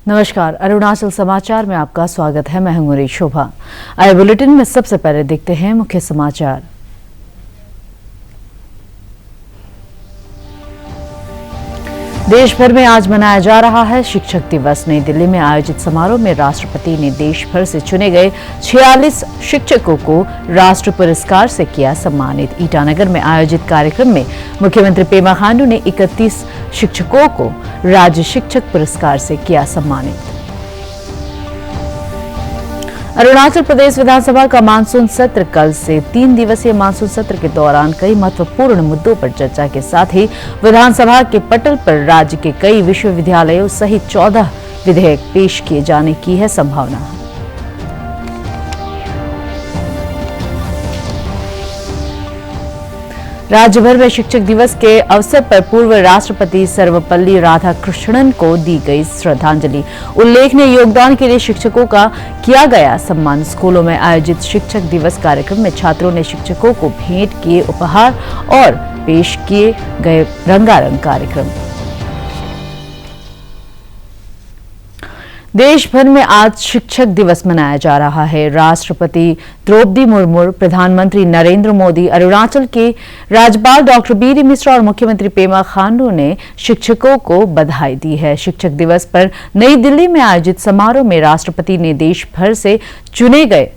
नमस्कार, अरुणाचल समाचार में आपका स्वागत है। मैं हूं शोभा। आए बुलेटिन में सबसे पहले देखते हैं मुख्य समाचार। देश भर में आज मनाया जा रहा है शिक्षक दिवस। नई दिल्ली में आयोजित समारोह में राष्ट्रपति ने देश भर से चुने गए 46 शिक्षकों को राष्ट्र पुरस्कार से किया सम्मानित। ईटानगर में आयोजित कार्यक्रम में मुख्यमंत्री पेमा खांडू ने 31 शिक्षकों को राज्य शिक्षक पुरस्कार से किया सम्मानित। अरुणाचल प्रदेश विधानसभा का मानसून सत्र कल से 3 दिवसीय मानसून सत्र के दौरान कई महत्वपूर्ण मुद्दों पर चर्चा के साथ ही विधानसभा के पटल पर राज्य के कई विश्वविद्यालयों सहित 14 विधेयक पेश किए जाने की है संभावना। राज्य भर में शिक्षक दिवस के अवसर पर पूर्व राष्ट्रपति सर्वपल्ली राधाकृष्णन को दी गई श्रद्धांजलि। उल्लेखनीय योगदान के लिए शिक्षकों का किया गया सम्मान। स्कूलों में आयोजित शिक्षक दिवस कार्यक्रम में छात्रों ने शिक्षकों को भेंट किए उपहार और पेश किए गए रंगारंग कार्यक्रम। देश भर में आज शिक्षक दिवस मनाया जा रहा है। राष्ट्रपति द्रौपदी मुर्मू, प्रधानमंत्री नरेंद्र मोदी, अरुणाचल के राज्यपाल डॉक्टर बी.डी. मिश्रा और मुख्यमंत्री पेमा खांडू ने शिक्षकों को बधाई दी है। शिक्षक दिवस पर नई दिल्ली में आयोजित समारोह में राष्ट्रपति ने देश भर से चुने गए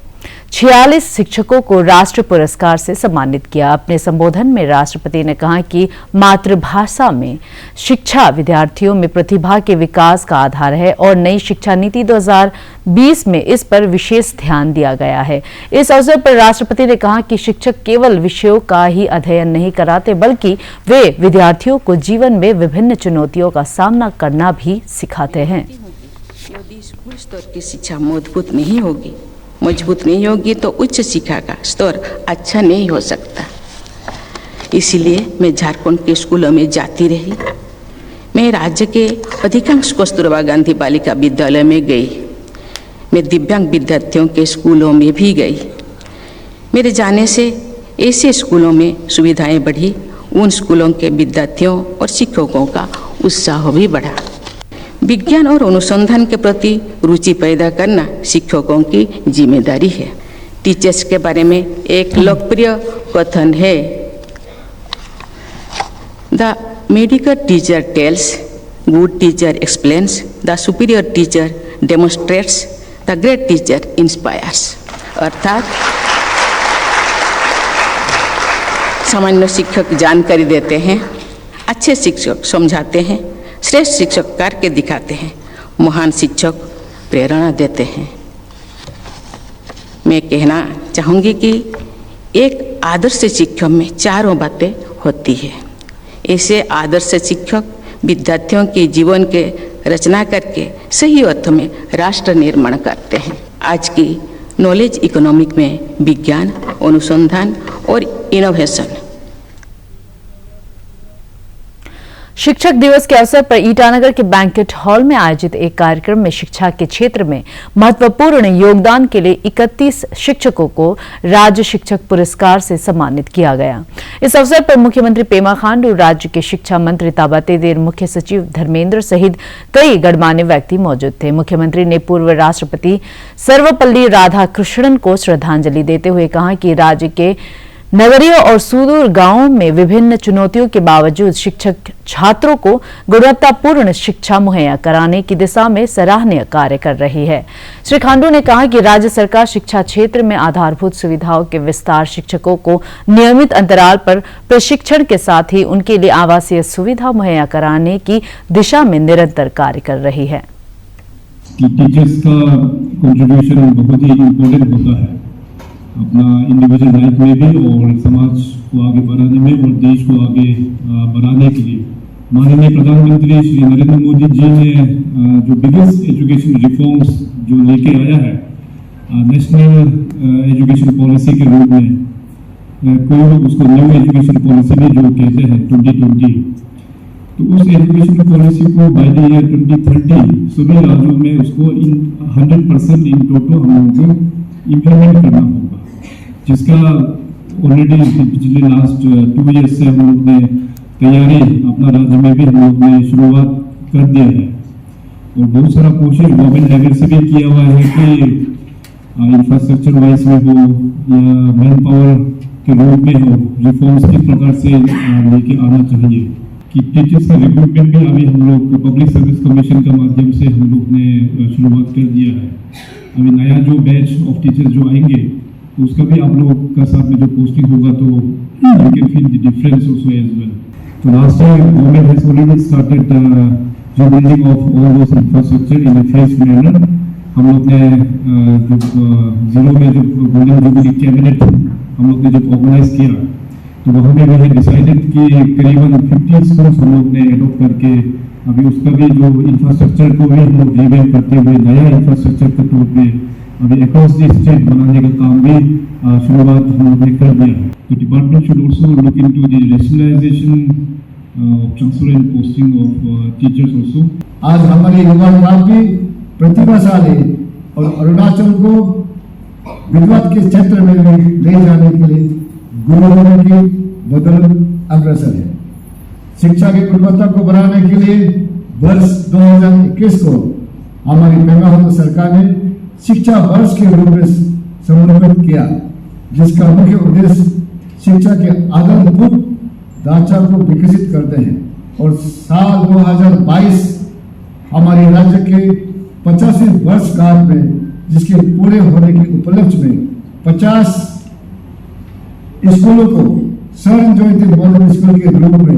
46 शिक्षकों को राष्ट्रीय पुरस्कार से सम्मानित किया। अपने संबोधन में राष्ट्रपति ने कहा कि मातृभाषा में शिक्षा विद्यार्थियों में प्रतिभा के विकास का आधार है और नई शिक्षा नीति 2020 में इस पर विशेष ध्यान दिया गया है। इस अवसर पर राष्ट्रपति ने कहा कि शिक्षक केवल विषयों का ही अध्ययन नहीं कराते बल्कि वे विद्यार्थियों को जीवन में विभिन्न चुनौतियों का सामना करना भी सिखाते हैं। यदि स्कूल स्तर की शिक्षा मजबूत नहीं होगी तो उच्च शिक्षा का स्तर अच्छा नहीं हो सकता। इसीलिए मैं झारखंड के स्कूलों में जाती रही। मैं राज्य के अधिकांश कस्तूरबा गांधी बालिका विद्यालय में गई। मैं दिव्यांग विद्यार्थियों के स्कूलों में भी गई। मेरे जाने से ऐसे स्कूलों में सुविधाएं बढ़ी। उन स्कूलों के विद्यार्थियों और शिक्षकों का उत्साह भी बढ़ा। विज्ञान और अनुसंधान के प्रति रुचि पैदा करना शिक्षकों की जिम्मेदारी है। टीचर्स के बारे में एक लोकप्रिय कथन है, the medical teacher tales, good teacher explains, the superior teacher demonstrates, the great teacher inspires. अर्थात सामान्य शिक्षक जानकारी देते हैं, अच्छे शिक्षक समझाते हैं, श्रेष्ठ शिक्षक करके दिखाते हैं, महान शिक्षक प्रेरणा देते हैं। मैं कहना चाहूँगी कि एक आदर्श शिक्षक में चारों बातें होती है। ऐसे आदर्श शिक्षक विद्यार्थियों के जीवन के रचना करके सही अर्थ में राष्ट्र निर्माण करते हैं। आज की नॉलेज इकोनॉमिक में विज्ञान, अनुसंधान और इनोवेशन। शिक्षक दिवस के अवसर पर ईटानगर के बैंक्वेट हॉल में आयोजित एक कार्यक्रम में शिक्षा के क्षेत्र में महत्वपूर्ण योगदान के लिए 31 शिक्षकों को राज्य शिक्षक पुरस्कार से सम्मानित किया गया। इस अवसर पर मुख्यमंत्री पेमा खांडू, राज्य के शिक्षा मंत्री ताबा तेदिर, मुख्य सचिव धर्मेंद्र सहित कई गणमान्य व्यक्ति मौजूद थे। मुख्यमंत्री ने पूर्व राष्ट्रपति सर्वपल्ली राधाकृष्णन को श्रद्धांजलि देते हुए कहा कि राज्य के नगरीय और सुदूर गांवों में विभिन्न चुनौतियों के बावजूद शिक्षक छात्रों को गुणवत्तापूर्ण शिक्षा मुहैया कराने की दिशा में सराहनीय कार्य कर रही है। श्री खांडू ने कहा कि राज्य सरकार शिक्षा क्षेत्र में आधारभूत सुविधाओं के विस्तार, शिक्षकों को नियमित अंतराल पर प्रशिक्षण के साथ ही उनके लिए आवासीय सुविधा मुहैया कराने की दिशा में निरंतर कार्य कर रही है। टीचर्स का कंट्रीब्यूशन बहुत ही इम्पोर्टेंट होता है अपना इंडिविजुअल लाइफ में भी और समाज को आगे बढ़ाने में और देश को आगे बढ़ाने के लिए। माननीय प्रधानमंत्री श्री नरेंद्र मोदी जी ने जो बिगेस्ट एजुकेशन रिफॉर्म्स जो लेके आया है नेशनल एजुकेशन पॉलिसी के रूप में, कोई लोग उसको न्यू एजुकेशन पॉलिसी भी जो कहते हैं 2020, तो उस एजुकेशन पॉलिसी को बाय द ईयर 2030 सभी राज्यों में उसको 100% इन टोटल हम लोगों को इम्प्लीमेंट करना होगा, जिसका ऑलरेडी पिछले लास्ट 2 ईयर्स से हम लोग ने तैयारी अपना राज्य में भी हम लोग ने शुरुआत कर दिया है। और बहुत सारा कोशिश गवर्नमेंट लेवल से भी किया हुआ है कि इंफ्रास्ट्रक्चर वाइज में हो या मैन पावर के रूप में हो, रिफॉर्म्स किस प्रकार से लेके आना चाहिए कि टीचर्स का रिक्रूटमेंट भी अभी हम लोग पब्लिक सर्विस कमीशन के माध्यम से हम लोग ने शुरुआत कर दिया है। अभी नया जो बैच ऑफ टीचर्स जो आएंगे तो उसका भी आप लोग का साथ में जो पोस्टिंग होगा तो you can feel the difference also as well. तो last year government has already started जो building of all those infrastructure in a phase manner. हम लोग ने जो जीरो में जो गोल्डन जुबली कैबिनेट हम लोग ने जब ऑर्गेनाइज किया तो वहाँ में भी डिसाइडेड कि करीबन 50 स्कूल्स हम लोग ने एडॉप्ट करके अभी उसका भी जो इंफ्रास्ट्रक्चर को भी हम लोग रिवेंट करते हुए नया इंफ्रास्ट्रक्चर के तौर पे अभी अक्रॉस द स्टेट बनाने का काम भी शुरुआत हम लोग ने कर दिया है। तो department should also look into the rationalisation of transfer and posting of teachers also. आज हमारी युवा भी प्रतिभाशाली और अरुणाचल को विद्वत के क्षेत्र में भी ले जाने के लिए गुरुओं की बदल अग्रसर है। शिक्षा की गुणवत्ता को बढ़ाने के लिए वर्ष 2021 को हमारी पेमा खांडू सरकार ने शिक्षा वर्ष के रूप में समर्पित किया, जिसका मुख्य उद्देश्य शिक्षा के आधारभूत ढांचा को विकसित करते हैं। और साल 2022 हमारे राज्य के 85 वर्षगांठ में जिसके पूरे होने के उपलक्ष्य में 50 स्कूलों को स्वर्ण ज्योति मॉडल स्कूल के रूप में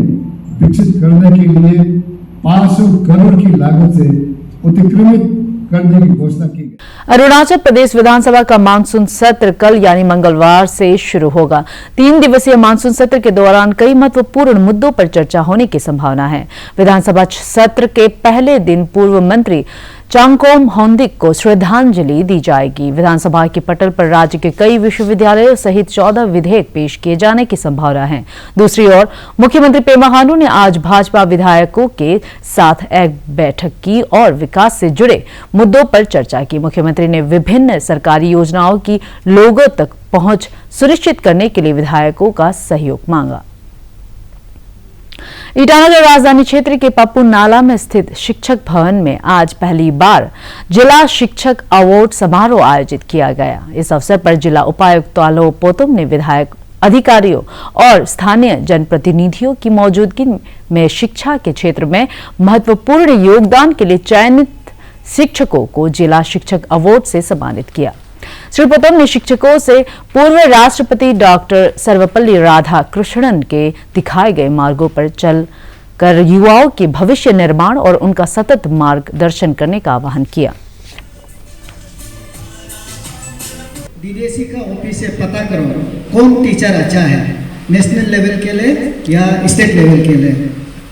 विकसित करने के लिए 500 करोड़ की लागत से उत्क्रमित करने की घोषणा की गई। अरुणाचल प्रदेश विधानसभा का मानसून सत्र कल यानी मंगलवार से शुरू होगा। 3 दिवसीय मानसून सत्र के दौरान कई महत्वपूर्ण मुद्दों पर चर्चा होने की संभावना है। विधानसभा सत्र के पहले दिन पूर्व मंत्री चांगकोम होन्दिक को श्रद्धांजलि दी जाएगी। विधानसभा के पटल पर राज्य के कई विश्वविद्यालयों सहित 14 विधेयक पेश किए जाने की संभावना है। दूसरी ओर मुख्यमंत्री पेमा खांडू ने आज भाजपा विधायकों के साथ एक बैठक की और विकास से जुड़े मुद्दों पर चर्चा की। मुख्यमंत्री ने विभिन्न सरकारी योजनाओं की लोगों तक पहुंच सुनिश्चित करने के लिए विधायकों का सहयोग मांगा। ईटानगर राजधानी क्षेत्र के पप्पू नाला में स्थित शिक्षक भवन में आज पहली बार जिला शिक्षक अवार्ड समारोह आयोजित किया गया। इस अवसर पर जिला उपायुक्त तालो पोतुम ने विधायक अधिकारियों और स्थानीय जनप्रतिनिधियों की मौजूदगी में शिक्षा के क्षेत्र में महत्वपूर्ण योगदान के लिए चयनित शिक्षकों को जिला शिक्षक अवार्ड से सम्मानित किया। श्री पोतुम ने शिक्षकों से पूर्व राष्ट्रपति डॉक्टर सर्वपल्ली राधाकृष्णन के दिखाए गए मार्गों पर चल कर युवाओं के भविष्य निर्माण और उनका सतत मार्गदर्शन करने का आह्वान किया। डीडीएससी का ऑफिस से पता करो कौन टीचर अच्छा है नेशनल लेवल के लिए या स्टेट लेवल के लिए,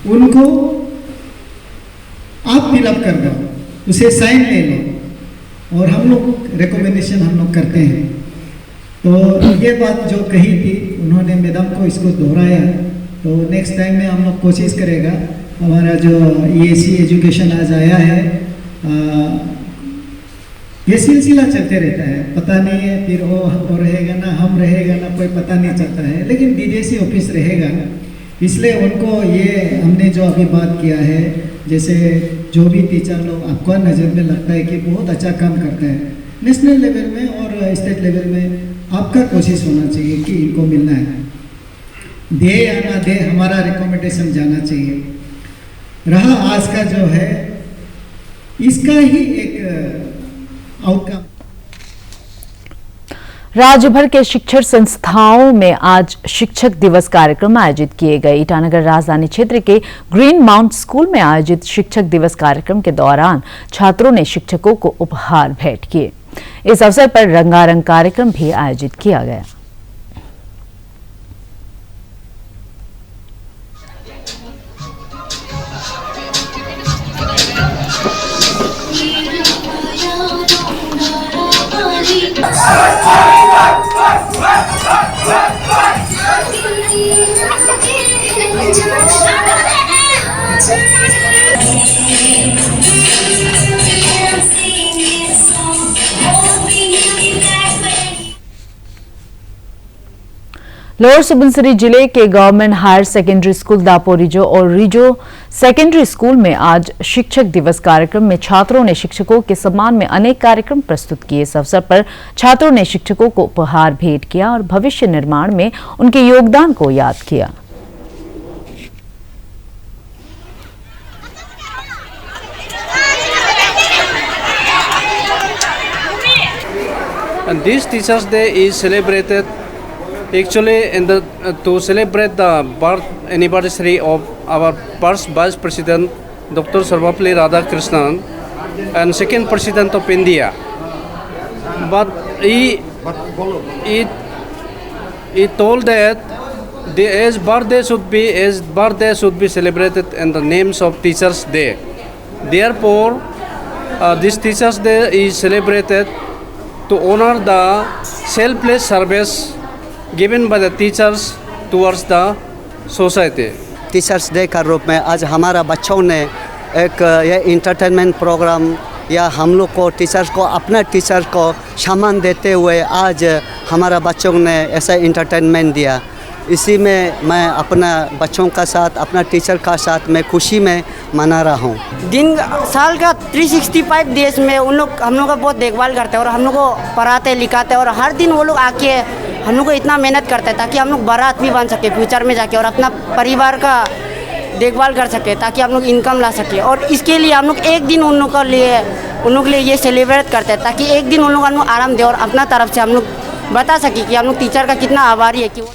उनको आप फिलअप कर दो, उसे साइन ले लो और हम लोग रिकमेंडेशन हम लोग करते हैं। तो ये बात जो कही थी उन्होंने मैडम को इसको दोहराया, तो नेक्स्ट टाइम में हम लोग कोशिश करेगा। हमारा जो EAC एजुकेशन आज आया है, ये सिलसिला चलते रहता है, पता नहीं है फिर वो रहेगा ना हम रहेगा ना, कोई पता नहीं चलता है, लेकिन डीडीएससी ऑफिस रहेगा। इसलिए उनको ये हमने जो अभी बात किया है, जैसे जो भी टीचर लोग आपको नज़र में लगता है कि बहुत अच्छा काम करता है नेशनल लेवल में और स्टेट लेवल में, आपका कोशिश होना चाहिए कि इनको मिलना है, दे या ना दे हमारा रिकमेंडेशन जाना चाहिए। रहा आज का जो है इसका ही एक आउटकम। राज्य भर के शिक्षण संस्थाओं में आज शिक्षक दिवस कार्यक्रम आयोजित किए गए। ईटानगर राजधानी क्षेत्र के ग्रीन माउंट स्कूल में आयोजित शिक्षक दिवस कार्यक्रम के दौरान छात्रों ने शिक्षकों को उपहार भेंट किए। इस अवसर पर रंगारंग कार्यक्रम भी आयोजित किया गया। लोअर सुबनसिरी जिले के government higher secondary school Daporijo और रिजो सेकेंडरी स्कूल में आज शिक्षक दिवस कार्यक्रम में छात्रों ने शिक्षकों के सम्मान में अनेक कार्यक्रम प्रस्तुत किए। इस अवसर पर छात्रों ने शिक्षकों को उपहार भेंट किया और भविष्य निर्माण में उनके योगदान को याद किया। And this Teachers' Day is celebrated actually to celebrate the birth anniversary of our first Vice President Dr. Sarvapalli Radhakrishnan and second President of India. But he told that his birthday should be celebrated in the names of Teachers' Day. Therefore, this Teachers' Day is celebrated to honor the selfless service given by the teachers towards the society. Teachers day का रूप में आज हमारा बच्चों ने एक ये entertainment programme या हम लोग को टीचर्स को अपने टीचर को सम्मान देते हुए आज हमारा बच्चों ने ऐसा इंटरटेनमेंट दिया। इसी में मैं अपना बच्चों का साथ अपना टीचर का साथ मैं खुशी में मना रहा हूँ। दिन साल का 365 डेज में उन लोग हम लोग का बहुत देखभाल करते हैं और हम लोग को पढ़ाते लिखाते हैं और हर दिन वो लोग आके हम लोग को इतना मेहनत करते हैं ताकि हम लोग बड़ा आदमी बन सके फ्यूचर में जाके और अपना परिवार का देखभाल कर सके ताकि हम लोग इनकम ला सके। और इसके लिए हम लोग एक दिन उन लोग के लिए ये सेलिब्रेट करते हैं ताकि एक दिन उन लोग हम लोग आराम दे और अपना तरफ से हम लोग बता सके कि हम लोग टीचर का कितना आभारी है कि वो।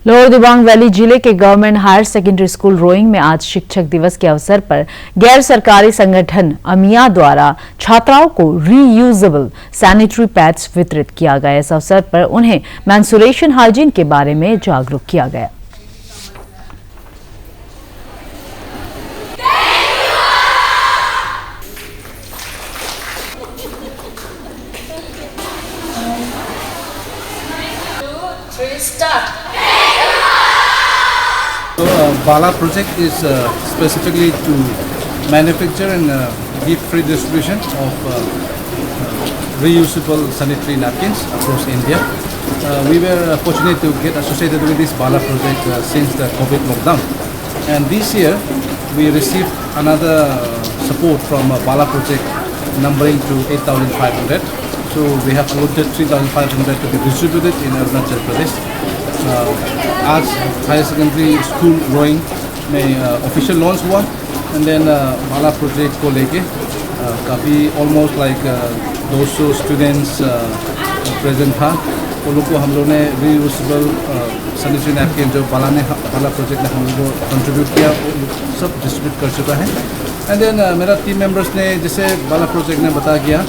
लोअर दिबांग वैली जिले के government higher secondary school Roing में आज शिक्षक दिवस के अवसर पर गैर सरकारी संगठन अमिया द्वारा छात्राओं को रीयूजेबल सैनिटरी पैड्स वितरित किया गया। इस अवसर पर उन्हें मेंस्ट्रुएशन हाइजीन के बारे में जागरूक किया गया। Bala project is specifically to manufacture and give free distribution of reusable sanitary napkins across India. We were fortunate to get associated with this Bala project since the COVID lockdown. And this year we received another support from Bala project numbering to 8,500. So we have allotted 3,500 to be distributed in Arunachal Pradesh. आज higher secondary school Roing में official launch हुआ and then Bala project को लेके काफ़ी almost like 200 students present था। वो लोग को हम लोग ने रीयूजेबल सैनिटरी नैपकिन जो बाला प्रोजेक्ट ने हम लोग को कंट्रीब्यूट किया वो सब डिस्ट्रीब्यूट कर चुका है। एंड देन मेरा टीम मेंबर्स ने जैसे बाला प्रोजेक्ट ने बता किया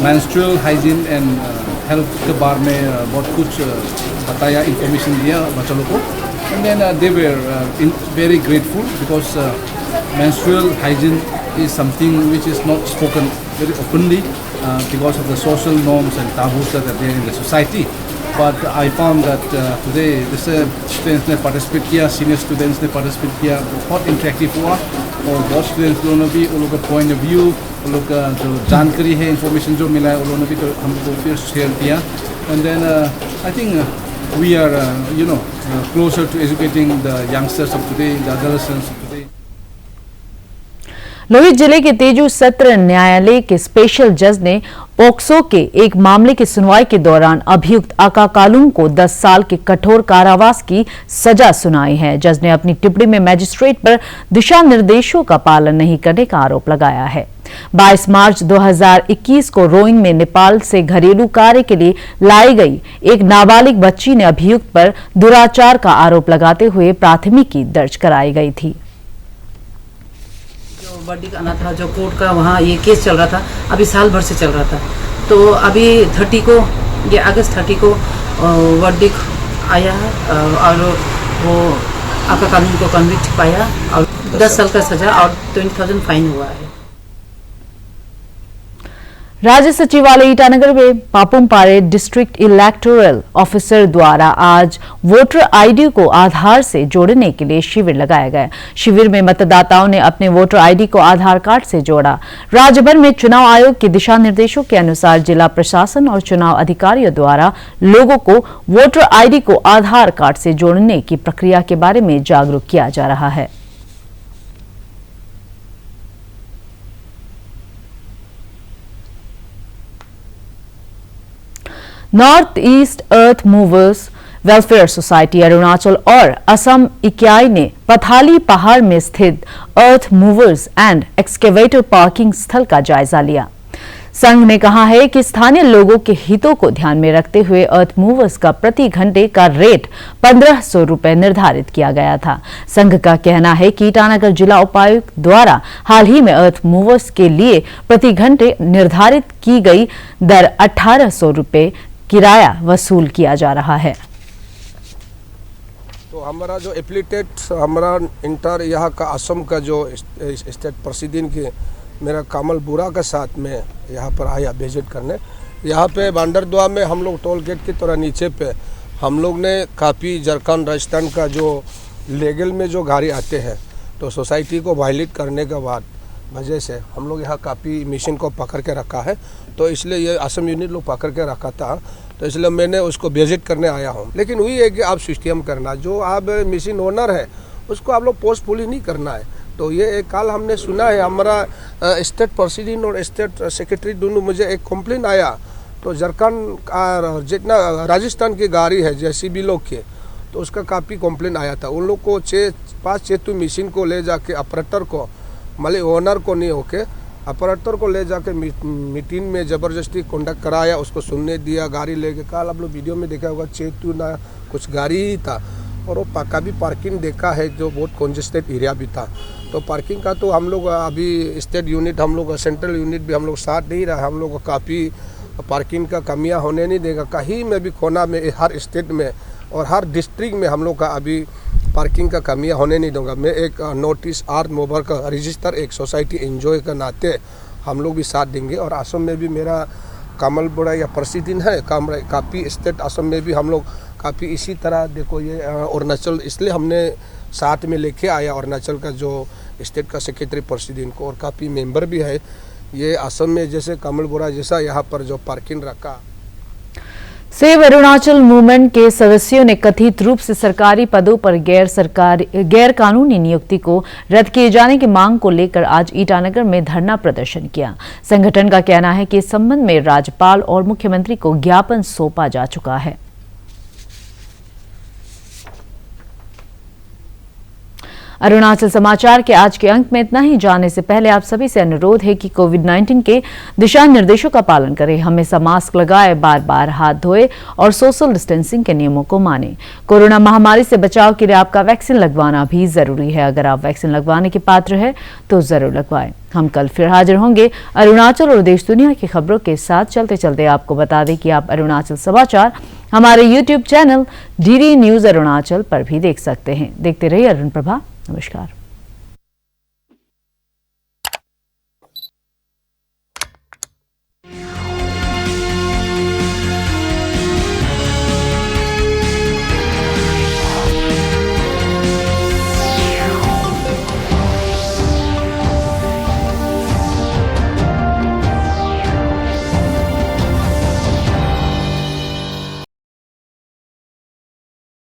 मेंस्ट्रुअल हाइजीन एंड हेल्थ के बारे में बहुत कुछ बताया, इंफॉर्मेशन दिया बच्चों को। And then they were very grateful because menstrual hygiene is something which is not spoken very openly because of the social norms and taboos that are there in the society. But I found that today this students ने participate किया, senior students ने participate किया, बहुत interactive हुआ और बहुत students लोगों ने भी उन लोगों का point of view, उन लोगों का जो जानकारी है, information जो मिला है, उन लोगों ने भी हमको फिर share किया. And then I think we are closer to educating the youngsters of today, the adolescents of today. Lohit जिले के तेजू सत्र न्यायालय के स्पेशल जज ने पोक्सो के एक मामले की सुनवाई के दौरान अभियुक्त आका कालूम को 10 साल के कठोर कारावास की सजा सुनाई है। जज ने अपनी टिप्पणी में मैजिस्ट्रेट पर दिशा निर्देशों का पालन नहीं करने का आरोप लगाया है। 22 मार्च 2021 को रोइंग में नेपाल से घरेलू कार्य के लिए लाई गई एक नाबालिग बच्ची ने अभियुक्त पर दुराचार का आरोप लगाते हुए प्राथमिकी दर्ज कराई गई थी। वर्डिक आना था जो कोर्ट का, वहाँ ये केस चल रहा था, अभी साल भर से चल रहा था। तो अभी 30 को ये अगस्त 30 को वर्डिक आया है और वो आका कानून को कन्विक्ट पाया और 10 साल का सजा और 20,000 फाइन हुआ है। राज्य सचिवालय ईटानगर में पापुमपारे डिस्ट्रिक्ट इलेक्टोरल ऑफिसर द्वारा आज वोटर आईडी को आधार से जोड़ने के लिए शिविर लगाया गया। शिविर में मतदाताओं ने अपने वोटर आईडी को आधार कार्ड से जोड़ा। राज्य भर में चुनाव आयोग के दिशा निर्देशों के अनुसार जिला प्रशासन और चुनाव अधिकारियों द्वारा लोगों को वोटर आईडी को आधार कार्ड से जोड़ने की प्रक्रिया के बारे में जागरूक किया जा रहा है। नॉर्थ ईस्ट अर्थ मूवर्स वेलफेयर सोसाइटी अरुणाचल और असम इकाई ने पथाली पहाड़ में स्थित अर्थ मूवर्स एंड एक्सकेवेटर पार्किंग स्थल का जायजा लिया। संघ ने कहा है कि स्थानीय लोगों के हितों को ध्यान में रखते हुए अर्थ मूवर्स का प्रति घंटे का रेट 1500 रुपए निर्धारित किया गया था। संघ का कहना है कि ईटानगर जिला उपायुक्त द्वारा हाल ही में अर्थ मूवर्स के लिए प्रति घंटे निर्धारित की गई दर 1800 रुपए किराया वसूल किया जा रहा है। तो हमारा जो एप्लीटेड हमारा इंटर यहाँ का असम का जो स्टेट प्रेसिडेंट के मेरा कमल बुरा के साथ में यहाँ पर आया विजिट करने। यहाँ पे बांडरद्वा में हम लोग टोल गेट की थोड़ा नीचे पे हम लोग ने काफ़ी झारखंड राजस्थान का जो लीगल में जो गाड़ी आते हैं तो सोसाइटी को वायलेट करने के बाद वजह से हम लोग यहाँ काफ़ी मशीन को पकड़ के रखा है। तो इसलिए ये असम यूनिट लोग पकड़ के रखा था, तो इसलिए मैंने उसको विजिट करने आया हूँ। लेकिन वही है कि आप सिस्टम करना, जो आप मशीन ओनर है उसको आप लोग पोस्ट पुलिस नहीं करना है। तो ये एक कल हमने सुना है हमारा स्टेट प्रेसिडेंट और स्टेट सेक्रेटरी दोनों मुझे एक कंप्लेन आया, तो झारखंड का जितना राजस्थान की गाड़ी है JCB लोग के, तो उसका काफ़ी कंप्लेन आया था। उन लोग को 5-6 मशीन को ले जाके ऑपरेटर को मतलब ओनर को नहीं होके ऑपरेटर को ले जाके मीटिंग में ज़बरदस्ती कंडक्ट कराया, उसको सुनने दिया, गाड़ी लेके। कल आप लोग वीडियो में देखा होगा 6 ना कुछ गाड़ी ही था और वो पक्का भी पार्किंग देखा है जो बहुत कंजेस्टेड एरिया भी था। तो पार्किंग का तो हम लोग अभी स्टेट यूनिट हम लोग सेंट्रल यूनिट भी हम लोग साथ नहीं रहा। हम लोग को काफ़ी पार्किंग का कमियां होने नहीं देगा। कहीं में भी कोना में हर स्टेट में और हर डिस्ट्रिक्ट में हम लोग का अभी पार्किंग का कमियां होने नहीं दूंगा। मैं एक नोटिस अर्थ मूवर का रजिस्टर एक सोसाइटी एंजॉय के नाते हम लोग भी साथ देंगे। और असम में भी मेरा कमल बुरा या प्रेसिडेंट है काफ़ी स्टेट असम में भी हम लोग काफ़ी इसी तरह देखो ये अरुणाचल इसलिए हमने साथ में लेके आया अरुणाचल का जो स्टेट का सेक्रेटरी प्रेसिडेंट को, और काफ़ी मेंबर भी है ये असम में जैसे कमल बुरा जैसा यहाँ पर जो पार्किंग रखा। सेव अरुणाचल मूवमेंट के सदस्यों ने कथित रूप से सरकारी पदों पर गैर कानूनी नियुक्ति को रद्द किए जाने की मांग को लेकर आज ईटानगर में धरना प्रदर्शन किया। संगठन का कहना है कि इस संबंध में राज्यपाल और मुख्यमंत्री को ज्ञापन सौंपा जा चुका है। अरुणाचल समाचार के आज के अंक में इतना ही। जाने से पहले आप सभी से अनुरोध है कि कोविड-19 के दिशा निर्देशों का पालन करें, हमेशा मास्क लगाए, बार बार हाथ धोए और सोशल डिस्टेंसिंग के नियमों को मानें। कोरोना महामारी से बचाव के लिए आपका वैक्सीन लगवाना भी जरूरी है। अगर आप वैक्सीन लगवाने के पात्र है तो जरूर लगवाएं। हम कल फिर हाजिर होंगे अरुणाचल और देश दुनिया की खबरों के साथ। चलते चलते आपको बता दें कि आप अरुणाचल समाचार हमारे YouTube channel DD news Arunachal पर भी देख सकते हैं। देखते रहिए अरुण प्रभा। नमस्कार।